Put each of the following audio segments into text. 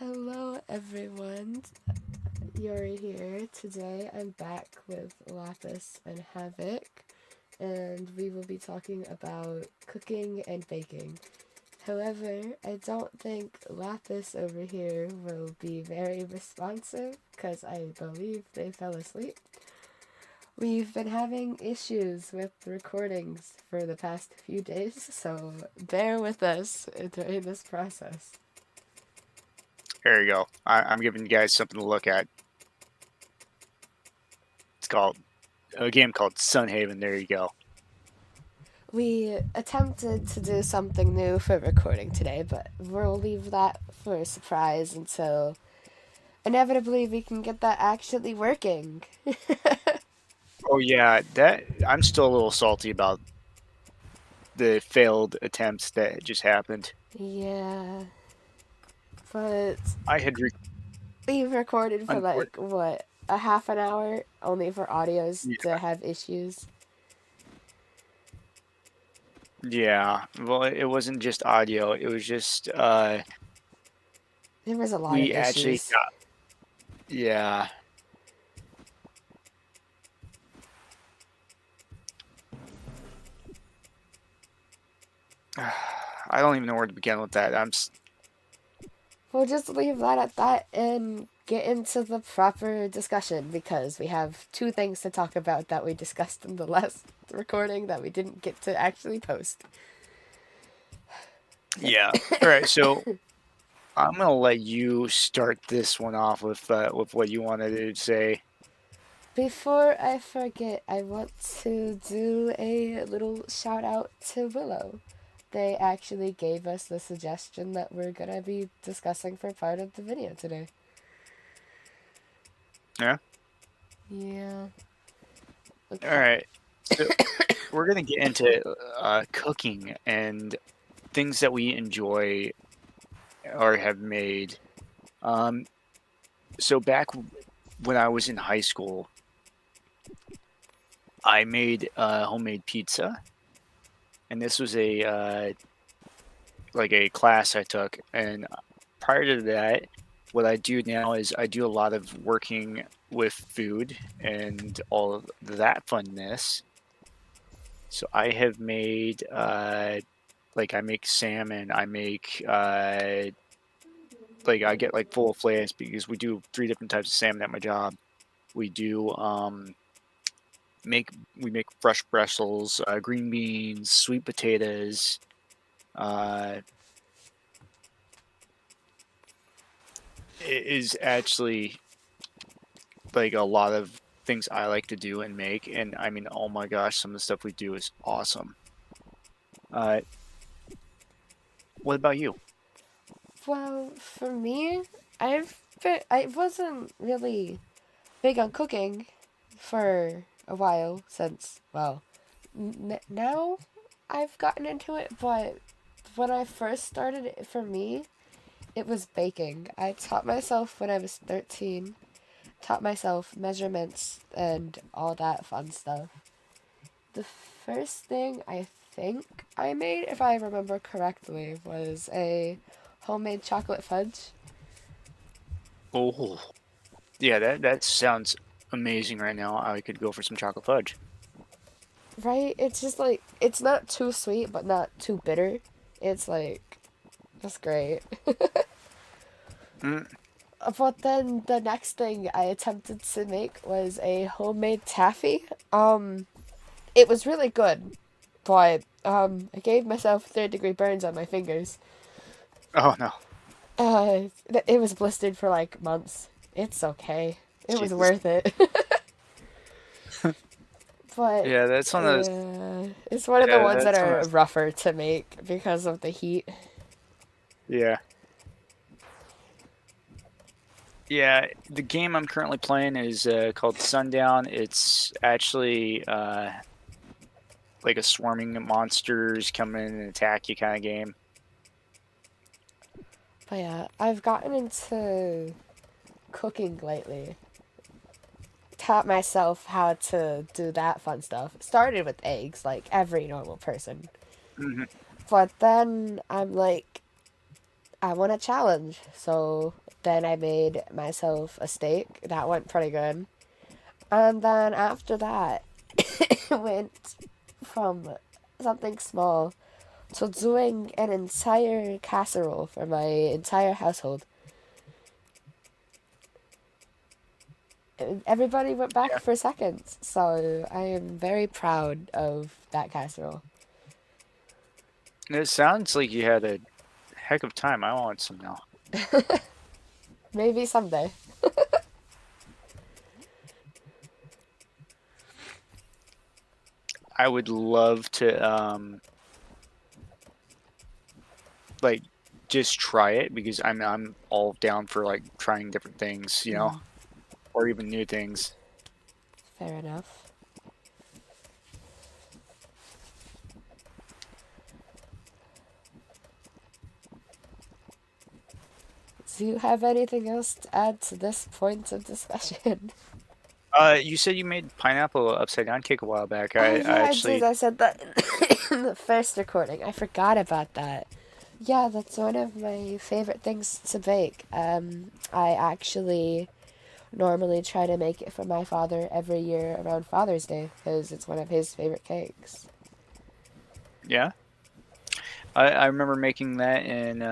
Hello, everyone. Yuri here. Today I'm back with Lapis and Havoc, and we will be talking about cooking and baking. However, I don't think Lapis over here will be very responsive because I believe they fell asleep. We've been having issues with recordings for the past few days, so bear with us during this process. There you go. I'm giving you guys something to look at. It's called a game called Sunhaven. There you go. We attempted to do something new for recording today, but we'll leave that for a surprise until inevitably we can get that actually working. Oh yeah, that I'm still a little salty about the failed attempts that just happened. Yeah, but I had we've recorded for unfor- like, what, a half an hour only for audios yeah, to have issues. yeah. Well, it wasn't just audio. It was just There was a lot of we actually issues. got yeah. I don't even know where to begin with that. We'll just leave that at that and get into the proper discussion because we have two things to talk about that we discussed in the last recording that we didn't get to actually post. Yeah. All right, so I'm gonna let you start this one off with what you wanted to say. Before I forget, I want to do a little shout out to Willow. They actually gave us the suggestion that we're gonna be discussing for part of the video today. Yeah. Yeah. All Okay. right. So we're gonna get into cooking and things that we enjoy or have made. Um, so back when I was in high school, I made homemade pizza, and this was a like a class I took. And prior to that, what I do now is I do a lot of working with food and all of that funness. So I have made like I make salmon, I make like I get like full fillets because we do three different types of salmon at my job. We do make we make fresh Brussels, green beans, sweet potatoes. Uh, it is actually like a lot of things I like to do and make, and I mean, oh my gosh, some of the stuff we do is awesome. Uh, what about you? Well, for me, I wasn't really big on cooking for a while since, well, now I've gotten into it, but when I first started it, for me, it was baking. I taught myself when I was 13, taught myself measurements and all that fun stuff. The first thing I think I made, if I remember correctly, was a homemade chocolate fudge. Oh, yeah, that sounds amazing right now. I could go for some chocolate fudge. Right? It's just like, it's not too sweet, but not too bitter. It's like, that's great. Mm. But then the next thing I attempted to make was a homemade taffy. It was really good, but I gave myself third-degree burns on my fingers. Oh no, It was blistered for like months. It's okay. It was Jesus. worth it. But Yeah, that's one of those. it's one of the Yeah, ones that that's one of are those. rougher to make because of the heat. Yeah, yeah. The game I'm currently playing is called Sundown. It's actually like a swarming monsters come in and attack you kind of game. But yeah, I've gotten into cooking lately. Taught myself how to do that fun stuff. Started with eggs, like every normal person. Hmm. But then I'm like, I want a challenge. So then I made myself a steak. That went pretty good. And then after that, it went from something small to doing an entire casserole for my entire household. Everybody went back Yeah. for seconds, so I am very proud of that casserole. It sounds like you had a heck of time. I want some now. Maybe someday. I would love to like just try it because I'm all down for like trying different things, you know, or even new things. Fair enough. Do you have anything else to add to this point of discussion? You said you made pineapple upside down cake a while back. Oh I yeah, I did. actually, I said that in the first recording. I forgot about that. Yeah, that's one of my favorite things to bake. I actually normally try to make it for my father every year around Father's Day because it's one of his favorite cakes. yeah, I remember making that in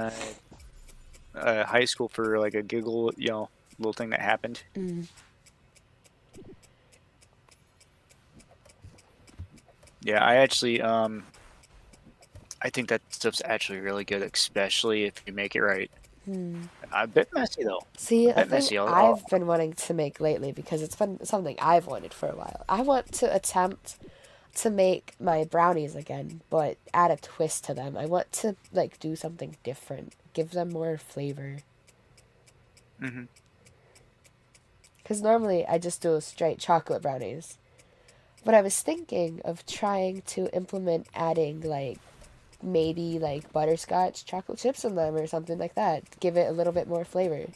high school for like a giggle, you know, little thing that happened. Mm. Yeah, I actually, I think that stuff's actually really good, especially if you make it right. Hmm. A bit messy though. See, A a bit thing messy. I've been wanting to make lately because it's been something I've wanted for a while. I want to attempt to make my brownies again, but add a twist to them. I want to like do something different, give them more flavor. Hmm. Because normally I just do straight chocolate brownies. But I was thinking of trying to implement adding like maybe like butterscotch chocolate chips in them or something like that. Give it a little bit more flavor.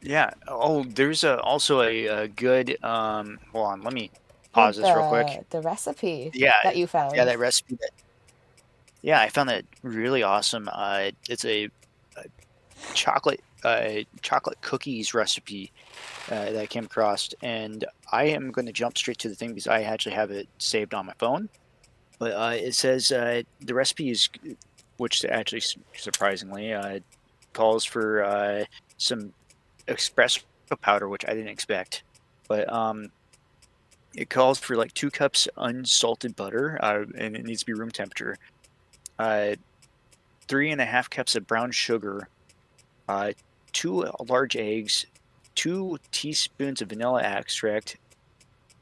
Yeah. Oh, there's also a good. Hold on. Let me With pause this real quick. the recipe Yeah. that you Yeah. found. That recipe. Yeah, I found that really awesome. It's a chocolate cookies recipe that I came across, and I am going to jump straight to the thing because I actually have it saved on my phone. But it says the recipe is, which actually surprisingly calls for some espresso powder, which I didn't expect. But it calls for like 2 cups unsalted butter, and it needs to be room temperature. Uh, 3.5 cups of brown sugar, uh, 2 large eggs, 2 teaspoons of vanilla extract,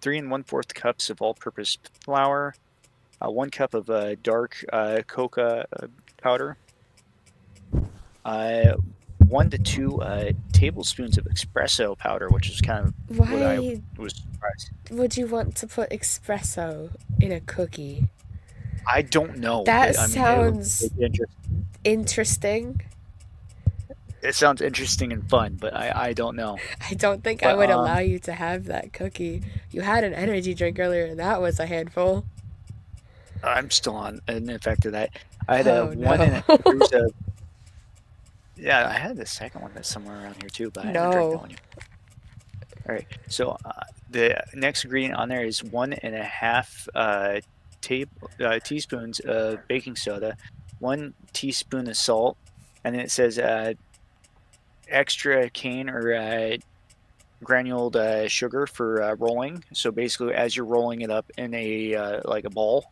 3 1/4 cups of all-purpose flour, 1 cup of dark cocoa powder, 1 to 2 tablespoons of espresso powder, which is kind of what I Why was surprised. would you want to put espresso in a cookie? I don't know, That but I mean, it looks sounds really interesting. interesting. It sounds interesting and fun, but I don't know. I don't think I But would allow you to have that cookie. You had an energy drink earlier, and that was a handful. I'm still on an effect of that. I had a Oh one no. and there's a yeah. I had the second one that's somewhere around here too, but I haven't drank that No. one yet. All right, so the next ingredient on there is 1.5 teaspoons of baking soda, 1 teaspoon of salt, and then it says extra cane or granuled sugar for rolling. So basically, as you're rolling it up in a like a ball,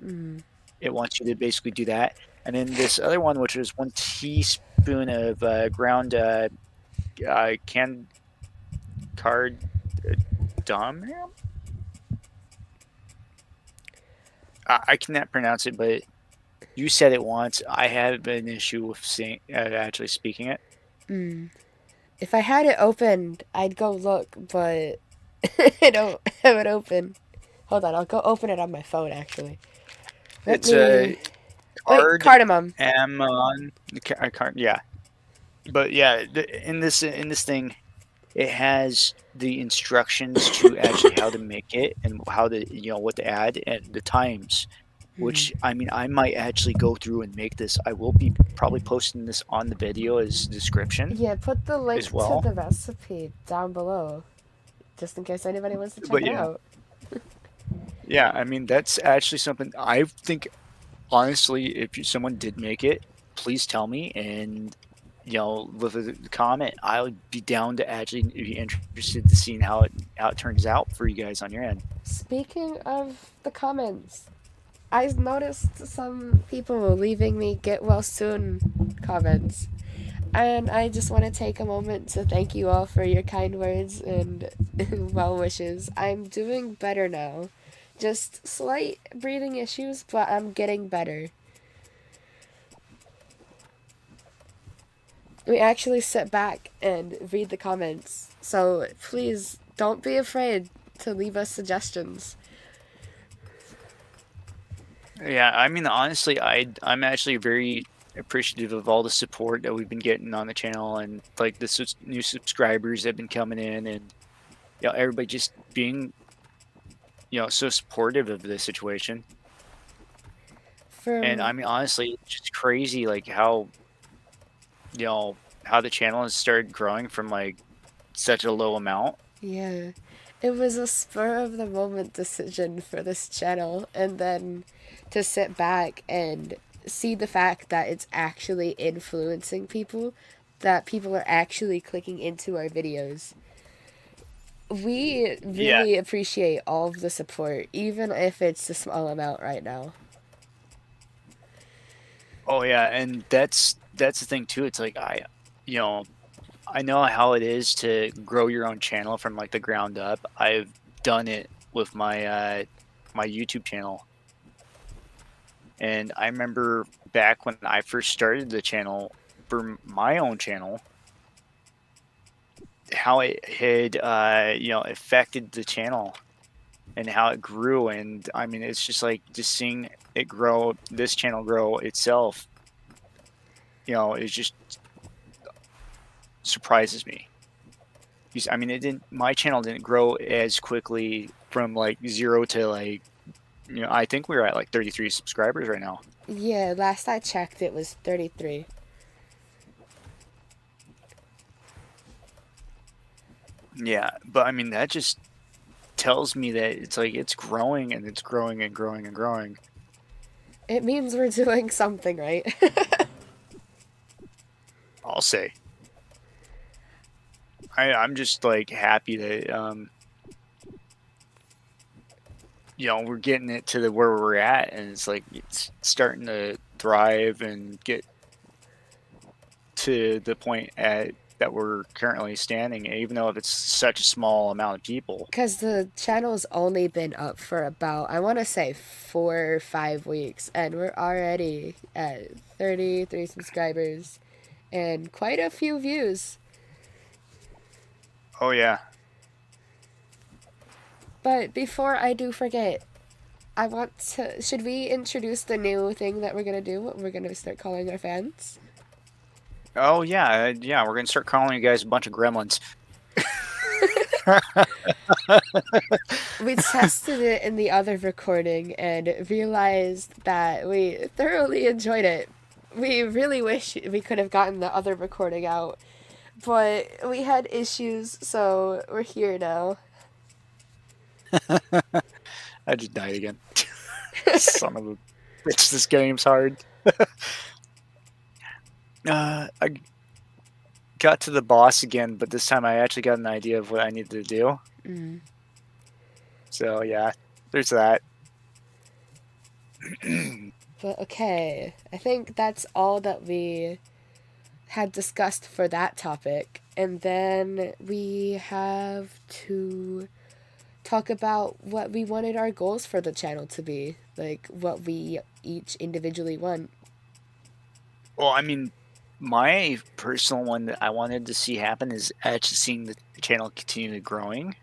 Mm. it wants you to basically do that. And then this other one, which is 1 teaspoon of ground canned cardamom. I cannot pronounce it, but you said it once. I have an issue with saying actually speaking it. Mm. If I had it opened, I'd go look, but I don't have it open. Hold on, I'll go open it on my phone actually. Let It's me. a Wait, cardamom. Amon. Yeah, but yeah, in this thing, it has the instructions to actually how to make it and how to what to add and the times. Mm. which I mean, I might actually go through and make this. I will be probably posting this on the video as description Yeah, put the as link to well. the recipe down below, just in case anybody wants to check But it yeah, out. yeah, I mean, that's actually something I think, honestly, if someone did make it, please tell me and, leave a comment. I would be down to actually be interested to seeing how it turns out for you guys on your end. Speaking of the comments, I noticed some people leaving me get well soon comments. And I just want to take a moment to thank you all for your kind words and well wishes. I'm doing better now. Just slight breathing issues, but I'm getting better. We actually sit back and read the comments, so please don't be afraid to leave us suggestions. Yeah, I mean, honestly, I'm actually very appreciative of all the support that we've been getting on the channel and like the new subscribers that have been coming in and everybody just being so supportive of the situation. And For I mean, honestly, it's just crazy like you know how the channel has started growing from like such a low amount. Yeah, it was a spur of the moment decision for this channel, and then to sit back and see the fact that it's actually influencing people, that people are actually clicking into our videos. We Yeah. really appreciate all of the support, even if it's a small amount right now. Oh yeah, and that's the thing too. It's like you know, I know how it is to grow your own channel from like the ground up. I've done it with my YouTube channel. And I remember back when I first started the channel for my own channel, how it had affected the channel and how it grew. And I mean, it's just like just seeing it grow, this channel grow itself, it just surprises me. I mean, my channel didn't grow as quickly from like 0 to like, I think we're at like 33 subscribers right now. Yeah, last I checked, it was 33. Yeah, but I mean, that just tells me that it's like it's growing and it's growing and growing and growing. It means we're doing something right. I'll say. I'm just like happy that we're getting it to where we're at, and it's like it's starting to thrive and get to the point that we're currently standing, even though if it's such a small amount of people. Because the channel's only been up for about, I want to say, 4 or 5 weeks, and we're already at 33 subscribers and quite a few views. Oh yeah. But before I do forget, I want to. Should we introduce the new thing that we're gonna do? What we're gonna start calling our fans? Oh yeah, yeah. We're gonna start calling you guys a bunch of gremlins. We tested it in the other recording and realized that we thoroughly enjoyed it. We really wish we could have gotten the other recording out, but we had issues, so we're here now. I just died again. Son of a bitch, this game's hard. I got to the boss again, but this time I actually got an idea of what I needed to do. Mm. So yeah, there's that. But okay, I think that's all that we had discussed for that topic. And then we have to talk about what we wanted our goals for the channel to be, like what we each individually want. Well, I mean, my personal one that I wanted to see happen is actually seeing the channel continue growing.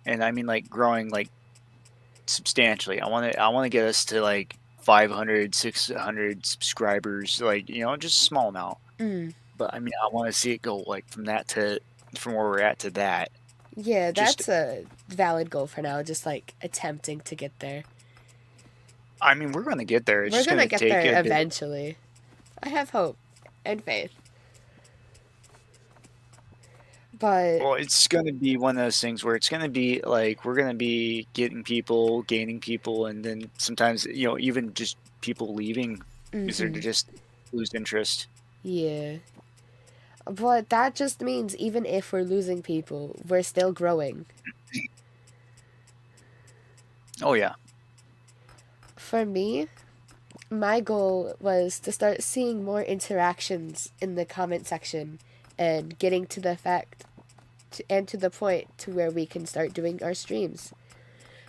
And I mean like growing like substantially. I want to get us to like 500, 600 subscribers, like, just a small amount. Mm. But I mean, I want to see it go like from where we're at to that. Yeah, Just that's a valid goal for now, just like attempting to get there. I mean, we're gonna get there. It's We're just gonna gonna get take there a bit. eventually. I have hope and faith. But Well, it's gonna be one of those things where it's gonna be like we're gonna be getting people, gaining people, and then sometimes even just people leaving because they just lose interest. yeah. But that just means even if we're losing people, we're still growing. Oh yeah. For me, my goal was to start seeing more interactions in the comment section and getting to the fact and to the point to where we can start doing our streams.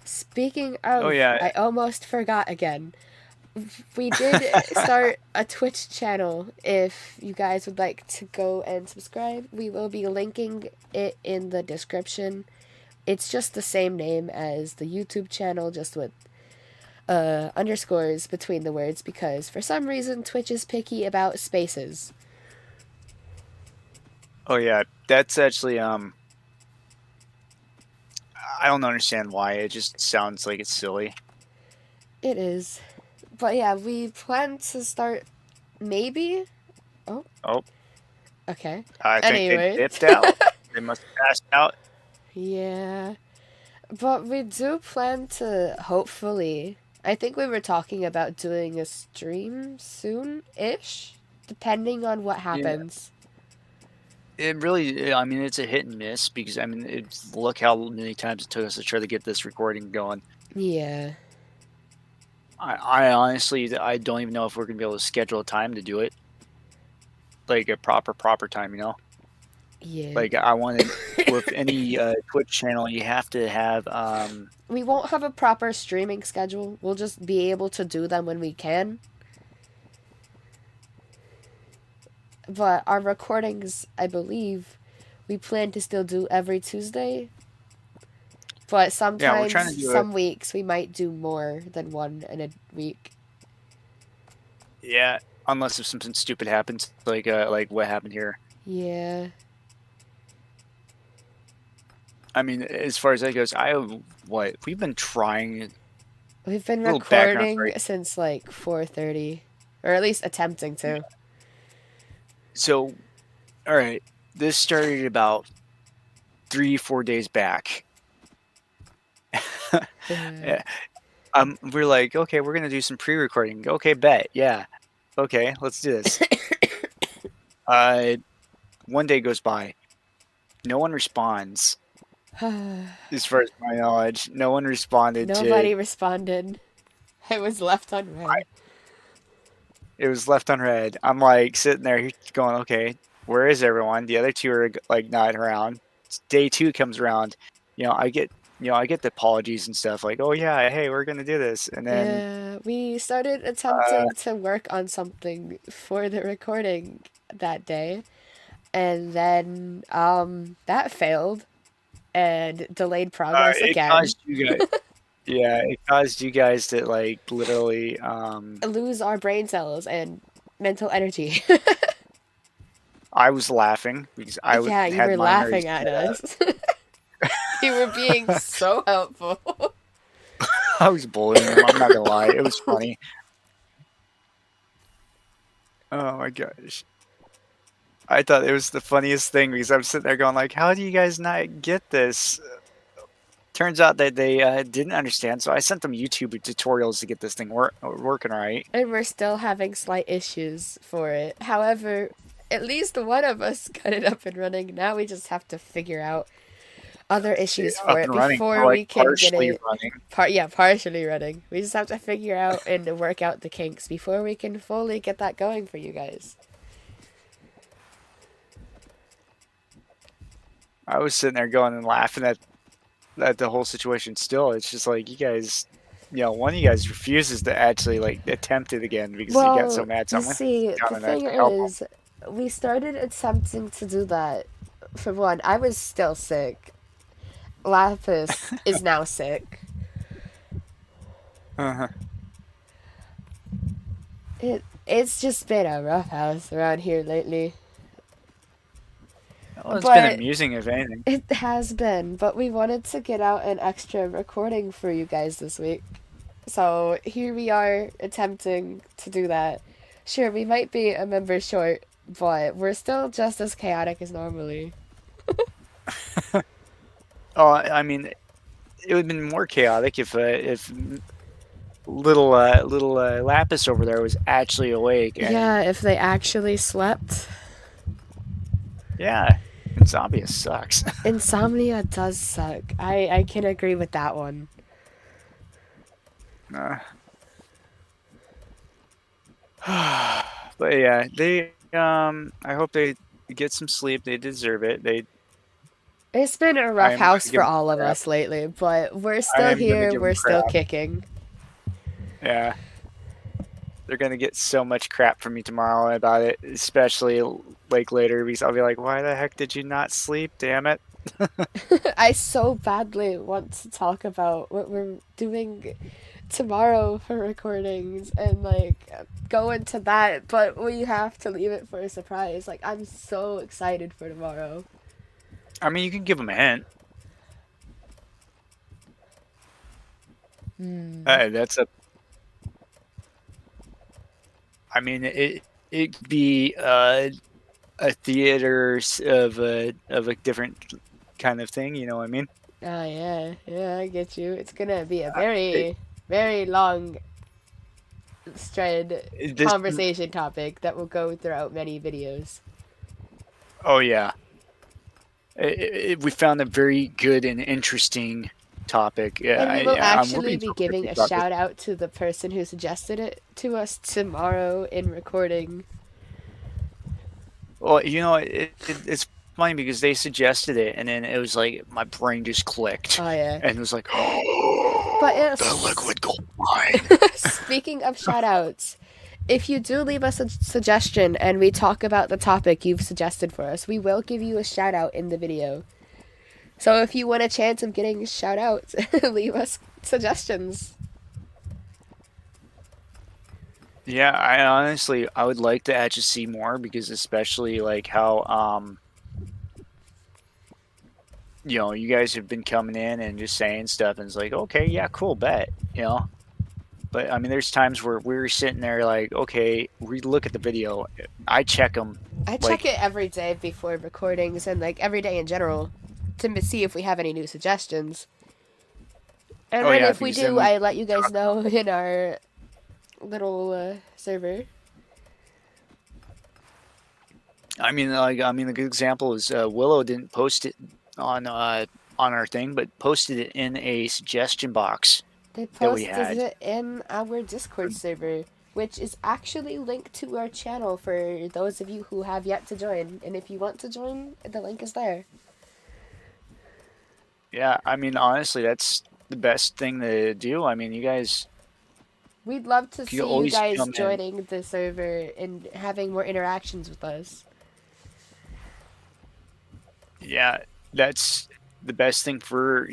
Speaking of, Oh yeah. I almost forgot again. We did start a Twitch channel. If you guys would like to go and subscribe, we will be linking it in the description. It's just the same name as the YouTube channel, just with underscores between the words, because for some reason Twitch is picky about spaces. Oh yeah. That's actually I don't understand why. It just sounds like it's silly. It is. But yeah, we plan to start maybe. Oh. Oh. Okay. I think Anyway. they dipped out. They must have passed out. Yeah. But we do plan to hopefully. I think we were talking about doing a stream soon-ish, depending on what happens. It really, I mean, it's a hit and miss because I mean, look how many times it took us to try to get this recording going. Yeah. I honestly, I don't even know if we're gonna be able to schedule a time to do it, like a proper time. Yeah. Like I wanted with any Twitch channel, you have to have. We won't have a proper streaming schedule. We'll just be able to do them when we can. But our recordings, I believe, we plan to still do every Tuesday. But sometimes, trying to do some weeks, we might do more than one in a week. Yeah, unless if something stupid happens, like what happened here. Yeah. I mean, as far as that goes, we've been trying. We've been Little background recording story. since like 4:30, or at least attempting to. So, all right, this started about 3-4 days back. Yeah. We're like, okay, we're gonna do some pre-recording. Okay, bet, yeah. Okay, let's do this. One day goes by, no one responds. As far as my knowledge, no one responded. Nobody responded. It was left on red. It was left on red. I'm like sitting there going, okay, where is everyone? The other two are like not around. Day 2 comes around. I get the apologies and stuff like, oh yeah, hey, we're gonna do this, and then Yeah, we started attempting to work on something for the recording that day, and then that failed and delayed progress again. Caused you guys, yeah, it caused you guys to like literally lose our brain cells and mental energy. I was laughing because I was Yeah, you were laughing at us. You were being so helpful. I was bullying him. I'm not gonna lie, it was funny. Oh my gosh. I thought it was the funniest thing because I'm sitting there going like, how do you guys not get this? Turns out that they didn't understand, so I sent them YouTube tutorials to get this thing working right. And we're still having slight issues for it. However, at least one of us got it up and running. Now we just have to figure out other issues for it before we can get it. Partially running. We just have to figure out and work out the kinks before we can fully get that going for you guys. I was sitting there going and laughing at the whole situation. Still, it's just like you guys, one of you guys refuses to actually like attempt it again because he got so mad. So the thing is, we started attempting to do that. For one, I was still sick. Lapis is now sick. It's just been a rough house around here lately. Well, it's been amusing, if anything. It has been, but we wanted to get out an extra recording for you guys this week. So here we are attempting to do that. Sure, we might be a member short, but we're still just as chaotic as normally. Oh, I mean, it would have been more chaotic if little Lapis over there was actually awake, and Yeah, if they actually slept. yeah, Insomnia sucks. Insomnia does suck. I can agree with that one. Uh, but yeah, I hope they get some sleep. They deserve it. It's been a I rough am going house to for give them all of crap. us lately, but we're I still am going to here, give them we're still crap. kicking. Yeah, they're going to get so much crap from me tomorrow about it, especially like later because I'll be like, "Why the heck did you not sleep? Damn it!" I so badly want to talk about what we're doing tomorrow for recordings and like go into that, but we have to leave it for a surprise. Like I'm so excited for tomorrow. I mean, you can give them a hint. That's a. I mean, it could be a theater of a different kind of thing. You know what I mean? Oh yeah, yeah, I get you. It's gonna be a It, very long thread this. conversation topic that will go throughout many videos. Oh yeah, we found a very good and interesting topic. Yeah, And we will we're actually being be so giving cryptic a about this. shout out to the person who suggested it to us tomorrow in recording. Well, it's funny because they suggested it, and then it was like my brain just clicked, Oh yeah. and it was like, But oh, the yes, liquid gold mine. speaking of shout outs, if you do leave us a suggestion and we talk about the topic you've suggested for us, we will give you a shout out in the video. So if you want a chance of getting shout outs, leave us suggestions. Yeah, I would like to actually see more because especially like how you guys have been coming in and just saying stuff and it's like, okay, yeah, cool, bet, But I mean, there's times where we're sitting there like, okay, we look at the video, I check them, I check like, it every day before recordings and like every day in general to see if we have any new suggestions. And oh then yeah, if we because then do, we I let you guys talk know about it. in our little server. I mean, a good example is Willow didn't post it on our thing, but posted it in a suggestion box They that we posted had. it in our Discord server, which is actually linked to our channel for those of you who have yet to join. And if you want to join, the link is there. Yeah, I mean, honestly, that's the best thing to do. I mean, you guys We'd love to can see you always guys come in. joining the server and having more interactions with us. Yeah, that's the best thing for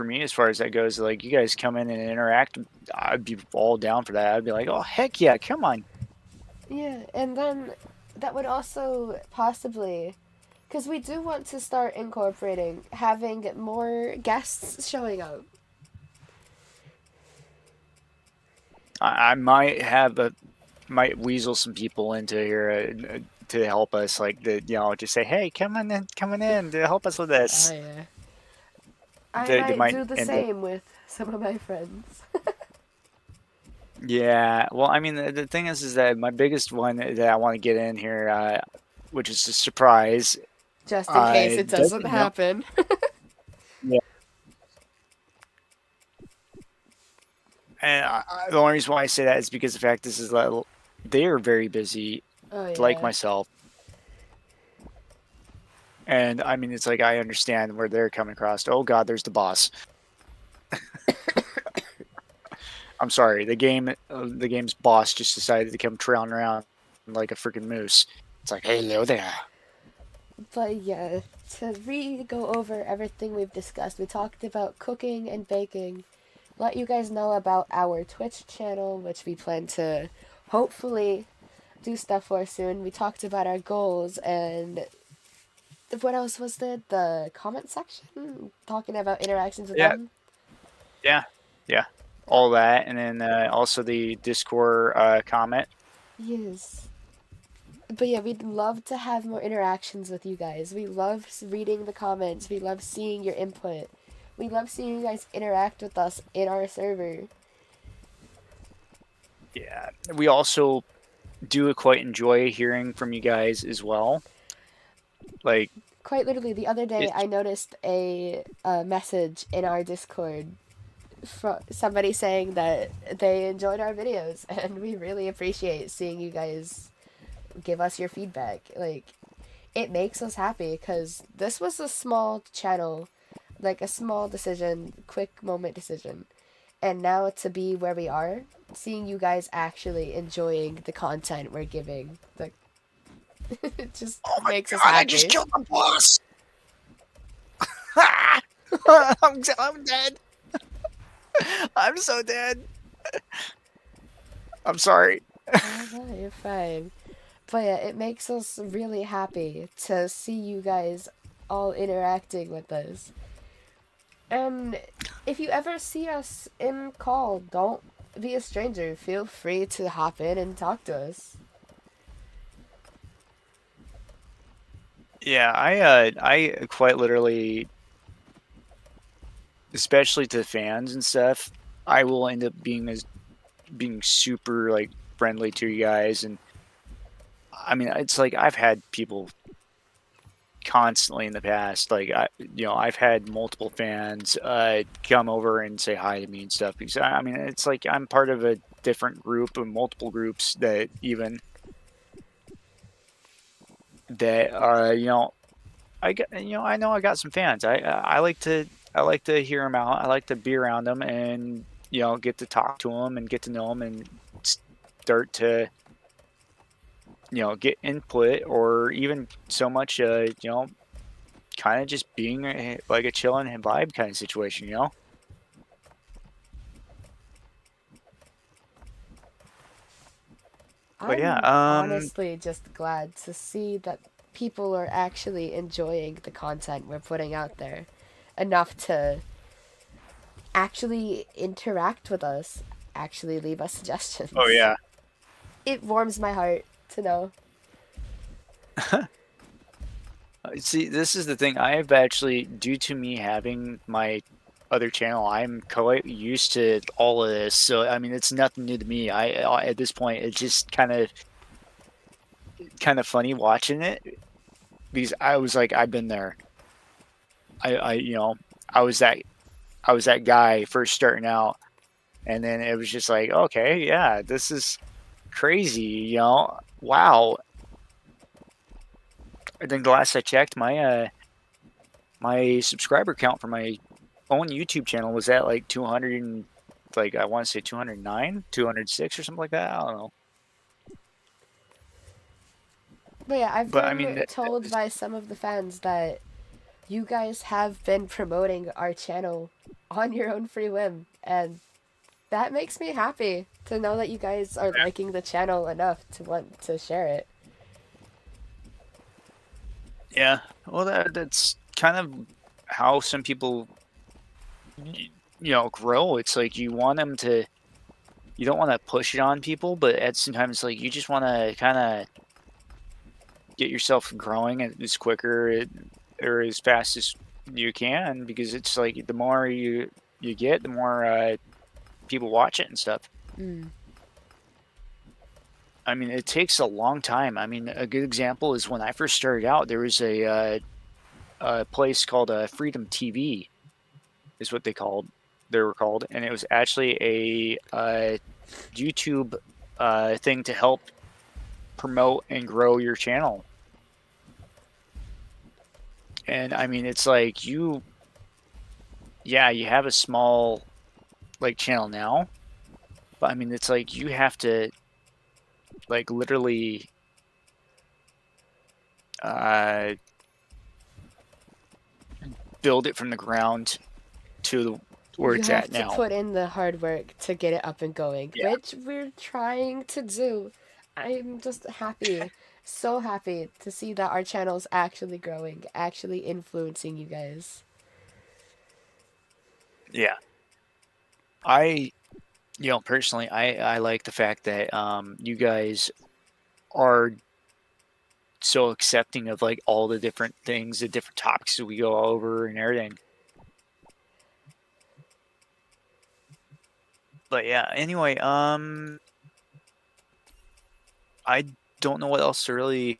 me as far as that goes. Like, you guys come in and interact. I'd be all down for that. I'd be like, oh, heck yeah, come on. Yeah, and then that would also possibly, because we do want to start incorporating having more guests showing up. I might weasel some people into here to help us, like just say, "Hey, coming in to help us with Oh this." yeah. I They might might do the end up, same with some of my friends. yeah. Well, I mean, the thing is that my biggest one that I want to get in here, which is a surprise, Just in case it doesn't doesn't know. happen. Yeah, and the only reason why I say that is because the fact is that they are very busy, Oh like yeah. myself. And I mean, it's like I understand where they're coming across. Oh God, there's the boss. I'm sorry. The game's boss just decided to come trailing around like a freaking moose. It's like, hello there. But yeah, to go over everything we've discussed, we talked about cooking and baking. Let you guys know about our Twitch channel, which we plan to hopefully do stuff for soon. We talked about our goals and what else was there? The comment section? Talking about interactions with Yeah, them. yeah, yeah. all that, and then also the Discord comment. Yes. But yeah, we'd love to have more interactions with you guys. We love reading the comments. We love seeing your input. We love seeing you guys interact with us in our server. Yeah, we also do quite enjoy hearing from you guys as well. Like Quite literally, the other day it, I noticed a message in our Discord from somebody saying that they enjoyed our videos, and we really appreciate seeing you guys give us your feedback. Like, it makes us happy because this was a small channel, like a small decision, quick moment decision. And now to be where we are, seeing you guys actually enjoying the content we're giving, like, it just oh my makes us god! I just happy. killed the boss. I'm dead. I'm so dead. I'm sorry. Oh no, you're fine. But yeah, it makes us really happy to see you guys all interacting with us. And if you ever see us in call, don't be a stranger. Feel free to hop in and talk to us. Yeah, I quite literally, especially to fans and stuff, I will end up being super like friendly to you guys, and I mean it's like I've had people constantly in the past, like I've had multiple fans come over and say hi to me and stuff, because I mean it's like I'm part of a different group of multiple groups that even that I got, I know I got some fans. I like to hear them out. I like to be around them and get to talk to them and get to know them and start to get input, or even so much kind of just being like a chilling and vibe kind of situation, But yeah, I'm honestly just glad to see that people are actually enjoying the content we're putting out there enough to actually interact with us, actually leave us oh suggestions. yeah. It warms my heart to know. See, this is the thing. I have actually, due to me having my other channel, I'm quite used to all of this. So I mean, it's nothing new to me. At this point, it's just kind of funny watching it, because I was like, I've been there. I I was that I was that guy first starting out, and then it was just like, okay, yeah, this is crazy. Wow. I think the last I checked, my subscriber count for my own YouTube channel was at like 200 and, like, I want to say 209, 206 or something like that. I don't know. But yeah, I've But I been mean, told by some of the fans that you guys have been promoting our channel on your own free whim, and that makes me happy to know that you guys are liking the channel enough to want to share it. yeah, well, that's kind of how some people, grow. It's like you don't want to push it on people, but at sometimes like you just want to kind of get yourself growing as quicker or as fast as you can, because it's like the more you get, the more people watch it and stuff. Mm. I mean, it takes a long time. I mean, a good example is when I first started out, there was a place called Freedom TV, is what they were called, and it was actually a YouTube thing to help promote and grow your channel. And I mean, it's like yeah, you have a small like channel now, but I mean, it's like you have to like literally uh, build it from the ground to where You it's have at to now. put in the hard work to get it up and going, Yeah. which we're trying to do. I'm just happy, so happy to see that our channel's actually growing, actually influencing you guys. Yeah. I You know, personally, I like the fact that you guys are so accepting of like all the different things, the different topics that we go over and everything. But yeah, anyway, I don't know what else to really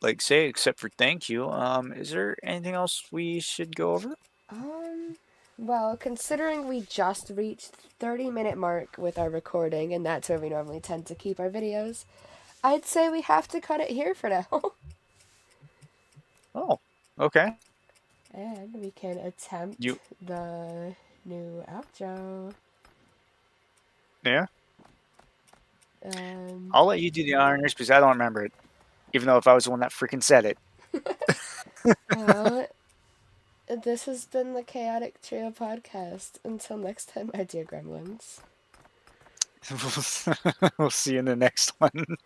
like say except for thank you. Is there anything else we should go over? Um, well, considering we just reached 30-minute mark with our recording, and that's where we normally tend to keep our videos, I'd say we have to cut it here for now. Oh, okay. And we can attempt You the new outro. yeah. Um, I'll let you do the honors because I don't remember it. Even though if I was the one that freaking said it. well, this has been the Chaotic Trio podcast. Until next time, my dear gremlins. We'll see you in the next one.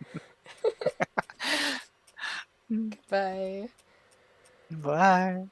Bye. Bye.